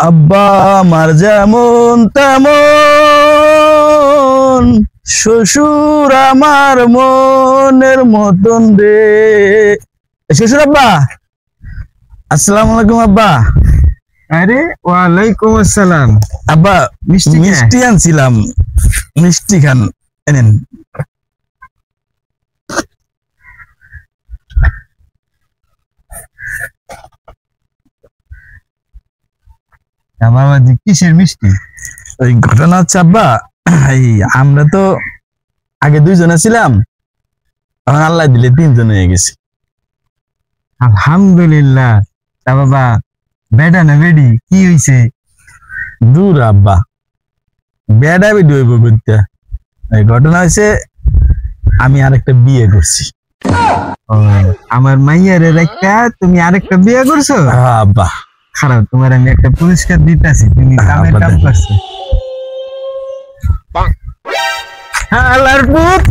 আব্বা আমার যেমন তেমন, শ্বশুর আমার মনের মতন রে। শ্বশুর আব্বা, আসসালামু আলাইকুম আব্বা। আরে ওয়ালাইকুম আসসালাম। আব্বা মিষ্টি মিষ্টি আনছিলাম, মিষ্টি খান, এনেন। বাবাজি কিসের মিষ্টি? ওই ঘটনা হচ্ছে আব্বা, এই আমরা তো আগে দুইজনে ছিলাম, এখন আল্লাহ দিলে তিনজন হয়ে গেছি। আলহামদুলিল্লাহ। তা বাবা বেটা না বেডি কি হইছে? দূর আব্বা, বেডা বেডি হইব করতে। এই ঘটনা হয়েছে, আমি আরেকটা বিয়ে করছি। ও, আমার মাইয়ারে রাখা তুমি আরেকটা বিয়ে করছো? হ্যাঁ আব্বা। খারাপ, তোমার আমি একটা পুরস্কার দিতেছি, তুমি কামের কাম করছো। আল্লাহর পুত।